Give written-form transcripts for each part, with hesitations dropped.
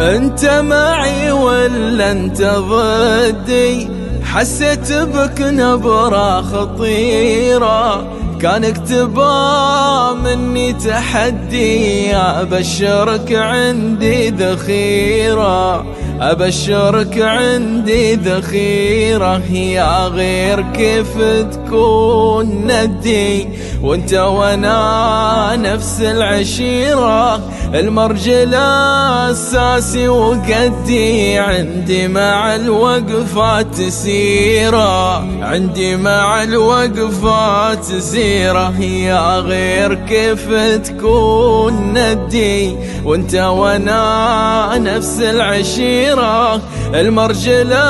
انت معي ولا انت ضدي؟ حسيت بك نبرة خطيرة، كان اكتبا مني تحدي. ابشرك عندي ذخيرة، ابشرك عندي ذخيرة. يا غير كيف تكون ندي وانت وانا نفس العشيرة؟ المرجلة اساسي وقدي، عندي مع الوقفات سيرة، عندي مع الوقفات سيرة. يا غير كيف تكون ندي وانت وانا نفس العشيرة؟ المرجلة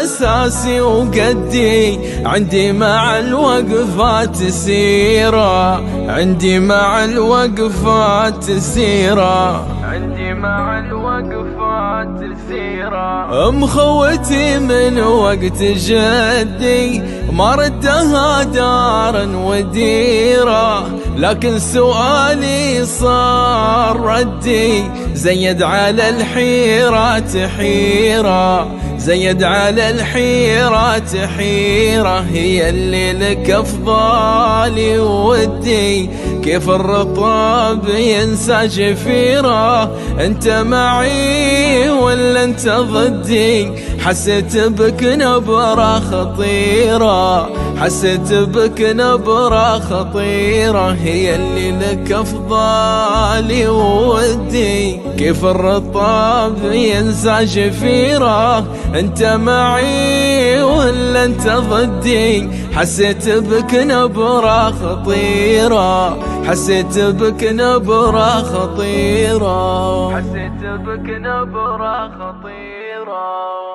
اساسي وقدي، عندي مع الوقفات سيرة، عندي مع الوقفات سيرة، عندي مع الوقفات سيرة. مخوتي من وقت جدي ما ردها دار وديرة، لكن سؤالي صار ردي. زيد على الحيرات حيرة، زيد على الحيرات حيرة. هي اللي لك افضالي ودي، كيف الرطب ينسى جفيرة؟ انت معي ولا انت ضدي؟ حسيت بك نبرة خطيرة، حسيت بك نبرة خطيرة. هي اللي لك افضالي ودي، كيف الرطب ينسى جفيرة؟ انت معي ولا انت ضدي؟ حسيت بك نبرة خطيرة، حسيت بك نبرة خطيرة، حسيت بك نبرة خطيرة.